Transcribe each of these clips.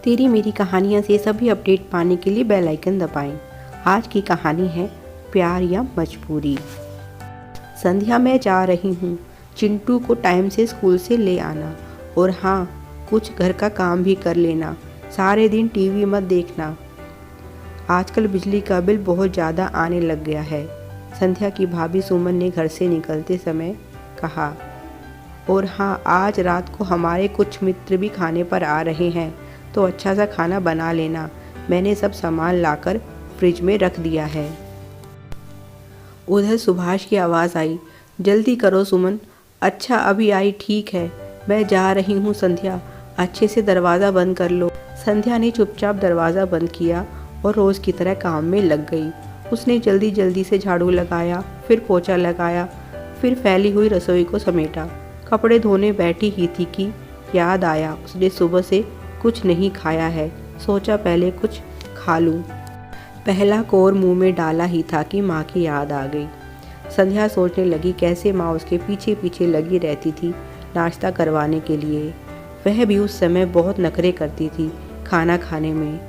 तेरी मेरी कहानियाँ से सभी अपडेट पाने के लिए बेल आइकन दबाएं। आज की कहानी है प्यार या मजबूरी। संध्या, मैं जा रही हूँ। चिंटू को टाइम से स्कूल से ले आना, और हाँ, कुछ घर का काम भी कर लेना। सारे दिन टीवी मत देखना। आजकल बिजली का बिल बहुत ज़्यादा आने लग गया है, संध्या की भाभी सुमन ने घर से निकलते समय कहा। और हाँ, आज रात को हमारे कुछ मित्र भी खाने पर आ रहे हैं, तो अच्छा सा खाना बना लेना। मैंने सब सामान लाकर फ्रिज में रख दिया है। उधर सुभाष की आवाज़ आई, जल्दी करो सुमन। अच्छा, अभी आई, ठीक है, मैं जा रही हूँ। संध्या, अच्छे से दरवाज़ा बंद कर लो। संध्या ने चुपचाप दरवाज़ा बंद किया और रोज़ की तरह काम में लग गई। उसने जल्दी जल्दी से झाड़ू लगाया, फिर पोछा लगाया, फिर फैली हुई रसोई को समेटा। कपड़े धोने बैठी ही थी कि याद आया उसने सुबह से कुछ नहीं खाया है। सोचा पहले कुछ खा लूं। पहला कोर मुंह में डाला ही था कि माँ की याद आ गई। संध्या सोचने लगी कैसे माँ उसके पीछे पीछे लगी रहती थी नाश्ता करवाने के लिए। वह भी उस समय बहुत नखरे करती थी खाना खाने में।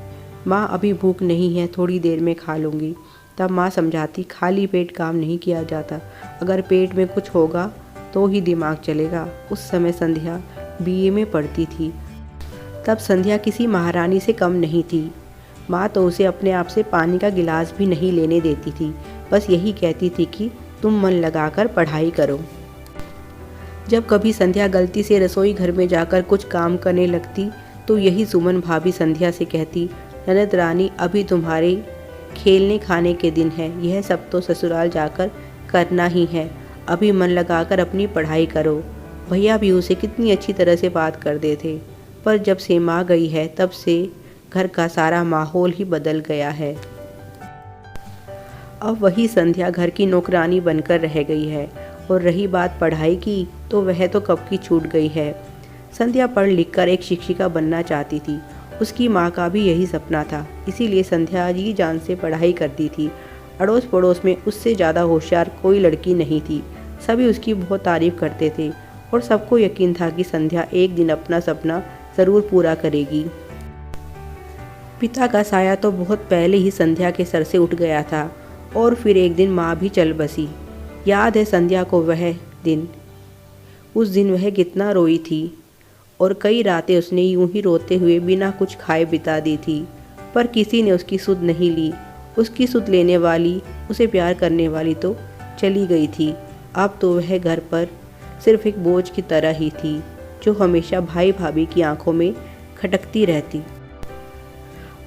माँ, अभी भूख नहीं है, थोड़ी देर में खा लूँगी। तब माँ समझाती, खाली पेट काम नहीं किया जाता, अगर पेट में कुछ होगा तो ही दिमाग चलेगा। उस समय संध्या बीए में पढ़ती थी। तब संध्या किसी महारानी से कम नहीं थी। माँ तो उसे अपने आप से पानी का गिलास भी नहीं लेने देती थी, बस यही कहती थी कि तुम मन लगाकर पढ़ाई करो। जब कभी संध्या गलती से रसोई घर में जाकर कुछ काम करने लगती तो यही सुमन भाभी संध्या से कहती, ननद रानी, अभी तुम्हारे खेलने खाने के दिन है, यह सब तो ससुराल जाकर करना ही है, अभी मन लगाकर अपनी पढ़ाई करो। भैया भी उसे कितनी अच्छी तरह से बात करते थे, पर जब से माँ गई है तब से घर का सारा माहौल ही बदल गया है। अब वही संध्या घर की नौकरानी बनकर रह गई है। और रही बात पढ़ाई की, तो वह तो कब की छूट गई है। संध्या पढ़ लिखकर एक शिक्षिका बनना चाहती थी। उसकी माँ का भी यही सपना था, इसीलिए संध्या जी जान से पढ़ाई करती थी। अड़ोस पड़ोस में उससे ज़्यादा होशियार कोई लड़की नहीं थी। सभी उसकी बहुत तारीफ करते थे और सबको यकीन था कि संध्या एक दिन अपना सपना ज़रूर पूरा करेगी। पिता का साया तो बहुत पहले ही संध्या के सर से उठ गया था, और फिर एक दिन माँ भी चल बसी। याद है संध्या को वह दिन। उस दिन वह कितना रोई थी, और कई रातें उसने यूं ही रोते हुए बिना कुछ खाए बिता दी थी। पर किसी ने उसकी सुध नहीं ली। उसकी सुध लेने वाली, उसे प्यार करने वाली तो चली गई थी। अब तो वह घर पर सिर्फ एक बोझ की तरह ही थी, जो हमेशा भाई भाभी की आंखों में खटकती रहती।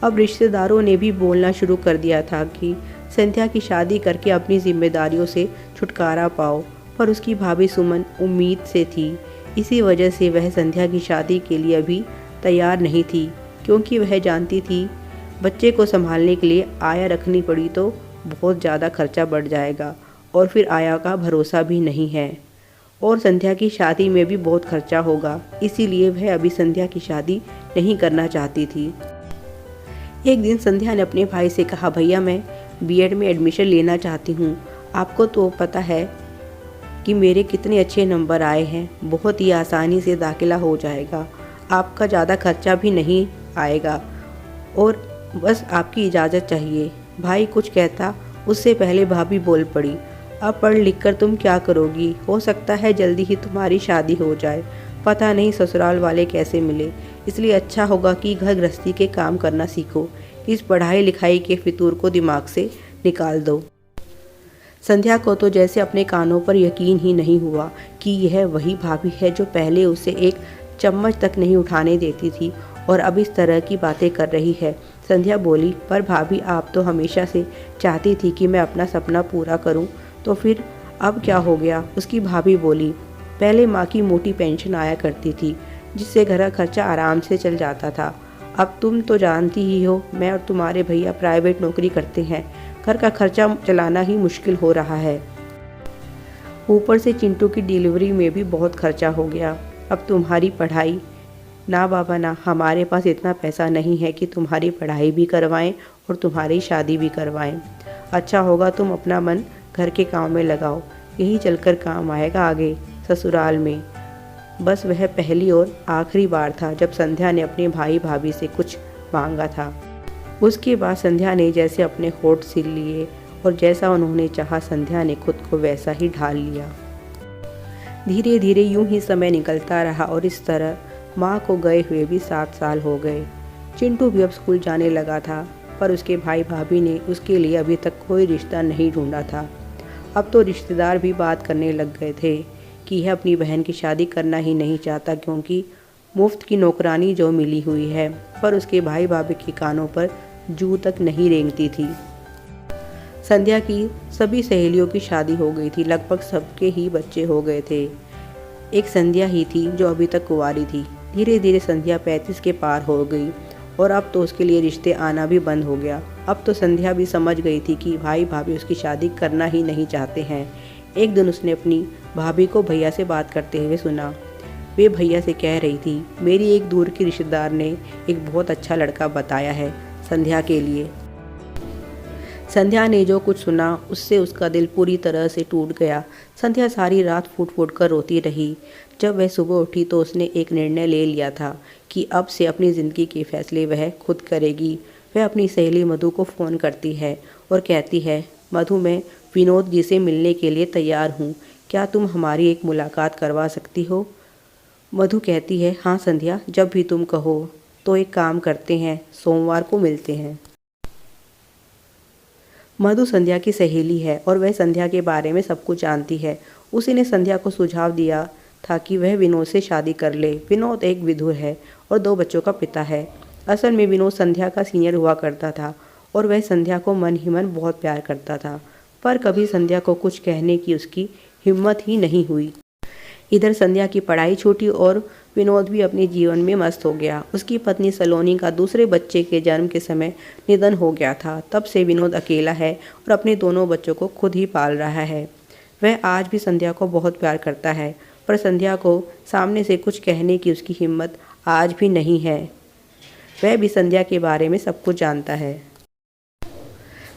अब रिश्तेदारों ने भी बोलना शुरू कर दिया था कि संध्या की शादी करके अपनी जिम्मेदारियों से छुटकारा पाओ, पर उसकी भाभी सुमन उम्मीद से थी। इसी वजह से वह संध्या की शादी के लिए अभी तैयार नहीं थी, क्योंकि वह जानती थी बच्चे को संभालने के लिए आया रखनी पड़ी तो बहुत ज़्यादा खर्चा बढ़ जाएगा, और फिर आया का भरोसा भी नहीं है, और संध्या की शादी में भी बहुत खर्चा होगा। इसीलिए वह अभी संध्या की शादी नहीं करना चाहती थी। एक दिन संध्या ने अपने भाई से कहा, भैया, मैं बीएड में एडमिशन लेना चाहती हूँ। आपको तो पता है कि मेरे कितने अच्छे नंबर आए हैं, बहुत ही आसानी से दाखिला हो जाएगा, आपका ज़्यादा खर्चा भी नहीं आएगा, और बस आपकी इजाज़त चाहिए। भाई कुछ कहता, उससे पहले भाभी बोल पड़ी, अब पढ़ लिख कर तुम क्या करोगी? हो सकता है जल्दी ही तुम्हारी शादी हो जाए, पता नहीं ससुराल वाले कैसे मिले, इसलिए अच्छा होगा कि घर गृहस्थी के काम करना सीखो। इस पढ़ाई लिखाई के फितूर को दिमाग से निकाल दो। संध्या को तो जैसे अपने कानों पर यकीन ही नहीं हुआ कि यह वही भाभी है जो पहले उसे एक चम्मच तक नहीं उठाने देती थी, और अब इस तरह की बातें कर रही है। संध्या बोली, पर भाभी, आप तो हमेशा से चाहती थी कि मैं अपना सपना पूरा करूं, तो फिर अब क्या हो गया? उसकी भाभी बोली, पहले माँ की मोटी पेंशन आया करती थी, जिससे घर का खर्चा आराम से चल जाता था। अब तुम तो जानती ही हो, मैं और तुम्हारे भैया प्राइवेट नौकरी करते हैं, घर का खर्चा चलाना ही मुश्किल हो रहा है। ऊपर से चिंटू की डिलीवरी में भी बहुत खर्चा हो गया। अब तुम्हारी पढ़ाई। ना बाबा ना, हमारे पास इतना पैसा नहीं है कि तुम्हारी पढ़ाई भी करवाएं और तुम्हारी शादी भी करवाएं। अच्छा होगा तुम अपना मन घर के काम में लगाओ, यही चलकर काम आएगा आगे ससुराल में। बस वह पहली और आखिरी बार था जब संध्या ने अपने भाई भाभी से कुछ मांगा था। उसके बाद संध्या ने जैसे अपने होठ सील लिए और जैसा उन्होंने चाहा संध्या ने खुद को वैसा ही ढाल लिया। धीरे धीरे यूं ही समय निकलता रहा और इस तरह माँ को गए हुए भी 7 साल हो गए। चिंटू भी अब स्कूल जाने लगा था, पर उसके भाई भाभी ने उसके लिए अभी तक कोई रिश्ता नहीं ढूंढा था। अब तो रिश्तेदार भी बात करने लग गए थे कि यह अपनी बहन की शादी करना ही नहीं चाहता, क्योंकि मुफ्त की नौकरानी जो मिली हुई है। पर उसके भाई भाभी के कानों पर जू तक नहीं रेंगती थी। संध्या की सभी सहेलियों की शादी हो गई थी, लगभग सबके ही बच्चे हो गए थे। एक संध्या ही थी जो अभी तक कुंवारी थी। धीरे धीरे संध्या 35 के पार हो गई और अब तो उसके लिए रिश्ते आना भी बंद हो गया। अब तो संध्या भी समझ गई थी कि भाई भाभी उसकी शादी करना ही नहीं चाहते हैं। एक दिन उसने अपनी भाभी को भैया से बात करते हुए सुना। वे भैया से कह रही थी, मेरी एक दूर की रिश्तेदार ने एक बहुत अच्छा लड़का बताया है संध्या के लिए। संध्या ने जो कुछ सुना उससे उसका दिल पूरी तरह से टूट गया। संध्या सारी रात फूट फूट कर रोती रही। जब वह सुबह उठी तो उसने एक निर्णय ले लिया था कि अब से अपनी ज़िंदगी के फैसले वह खुद करेगी। वह अपनी सहेली मधु को फ़ोन करती है और कहती है, मधु, मैं विनोद जी से मिलने के लिए तैयार हूँ, क्या तुम हमारी एक मुलाकात करवा सकती हो? मधु कहती है, हाँ संध्या, जब भी तुम कहो। तो एक काम करते हैं, सोमवार को मिलते हैं। मधु संध्या की सहेली है और वह संध्या के बारे में सब कुछ जानती है। उसी ने संध्या को सुझाव दिया था कि वह विनोद से शादी कर ले। विनोद एक विधुर है और 2 बच्चों का पिता है। असल में विनोद संध्या का सीनियर हुआ करता था और वह संध्या को मन ही मन बहुत प्यार करता था, पर कभी संध्या को कुछ कहने की उसकी हिम्मत ही नहीं हुई। इधर संध्या की पढ़ाई छूटी और विनोद भी अपने जीवन में मस्त हो गया। उसकी पत्नी सलोनी का दूसरे बच्चे के जन्म के समय निधन हो गया था। तब से विनोद अकेला है और अपने दोनों बच्चों को खुद ही पाल रहा है। वह आज भी संध्या को बहुत प्यार करता है, पर संध्या को सामने से कुछ कहने की उसकी हिम्मत आज भी नहीं है। वह भी संध्या के बारे में सब कुछ जानता है।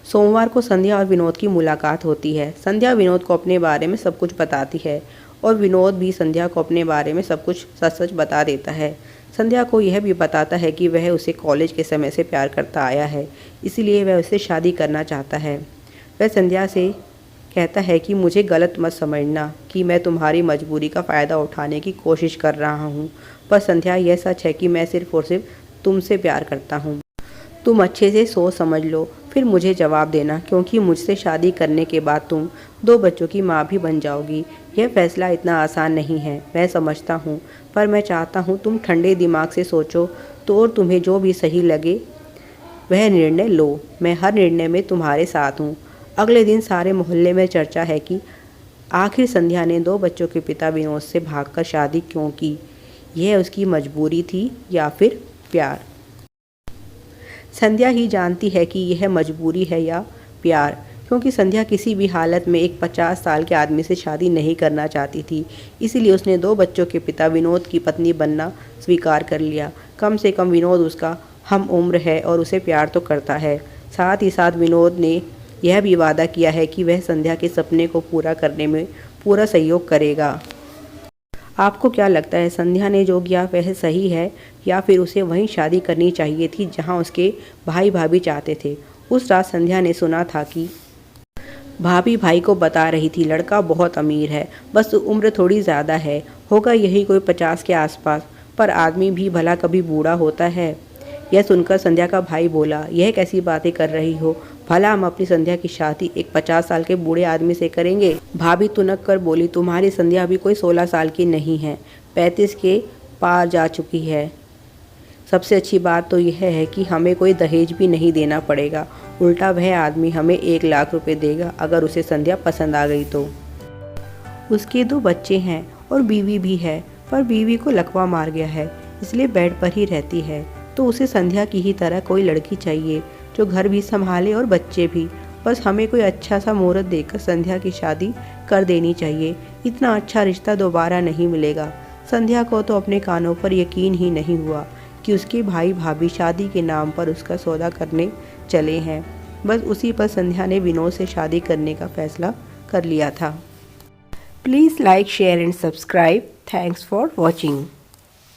सोमवार को संध्या और विनोद की मुलाकात होती है। संध्या विनोद को अपने बारे में सब कुछ बताती है और विनोद भी संध्या को अपने बारे में सब कुछ सच सच बता देता है। संध्या को यह भी बताता है कि वह उसे कॉलेज के समय से प्यार करता आया है, इसलिए वह उससे शादी करना चाहता है। वह संध्या से कहता है कि मुझे गलत मत समझना कि मैं तुम्हारी मजबूरी का फ़ायदा उठाने की कोशिश कर रहा हूँ, पर संध्या, यह सच है कि मैं सिर्फ और सिर्फ तुमसे प्यार करता हूँ। तुम अच्छे से सोच समझ लो, फिर मुझे जवाब देना, क्योंकि मुझसे शादी करने के बाद तुम 2 बच्चों की माँ भी बन जाओगी। यह फैसला इतना आसान नहीं है, मैं समझता हूँ, पर मैं चाहता हूँ तुम ठंडे दिमाग से सोचो तो और तुम्हें जो भी सही लगे वह निर्णय लो। मैं हर निर्णय में तुम्हारे साथ हूँ। अगले दिन सारे मोहल्ले में चर्चा है कि आखिर संध्या ने 2 बच्चों के पिता विनोद से भागकर शादी क्यों की। यह उसकी मजबूरी थी या फिर प्यार? संध्या ही जानती है कि यह मजबूरी है या प्यार, क्योंकि संध्या किसी भी हालत में एक 50 साल के आदमी से शादी नहीं करना चाहती थी। इसीलिए उसने 2 बच्चों के पिता विनोद की पत्नी बनना स्वीकार कर लिया। कम से कम विनोद उसका हम उम्र है और उसे प्यार तो करता है। साथ ही साथ विनोद ने यह भी वादा किया है कि वह संध्या के सपने को पूरा करने में पूरा सहयोग करेगा। आपको क्या लगता है, संध्या ने जो किया वह सही है या फिर उसे वहीं शादी करनी चाहिए थी जहां उसके भाई भाभी चाहते थे? उस रात संध्या ने सुना था कि भाभी भाई को बता रही थी, लड़का बहुत अमीर है, बस उम्र थोड़ी ज़्यादा है, होगा यही कोई 50 के आसपास, पर आदमी भी भला कभी बूढ़ा होता है? यह सुनकर संध्या का भाई बोला, यह कैसी बातें कर रही हो, भला हम अपनी संध्या की शादी एक 50 साल के बूढ़े आदमी से करेंगे? भाभी तुनक कर बोली, तुम्हारी संध्या अभी कोई 16 साल की नहीं है, 35 के पार जा चुकी है। सबसे अच्छी बात तो यह है कि हमें कोई दहेज भी नहीं देना पड़ेगा, उल्टा वह आदमी हमें 1 लाख रुपए देगा अगर उसे संध्या पसंद आ गई तो। उसके 2 बच्चे हैं और बीवी भी है, पर बीवी को लकवा मार गया है, इसलिए बेड पर ही रहती है। तो उसे संध्या की ही तरह कोई लड़की चाहिए जो घर भी संभाले और बच्चे भी। बस हमें कोई अच्छा सा मुहूर्त देकर संध्या की शादी कर देनी चाहिए। इतना अच्छा रिश्ता दोबारा नहीं मिलेगा। संध्या को तो अपने कानों पर यकीन ही नहीं हुआ कि उसके भाई भाभी शादी के नाम पर उसका सौदा करने चले हैं। बस उसी पर संध्या ने विनोद से शादी करने का फैसला कर लिया था। Please like, share and subscribe. Thanks for watching.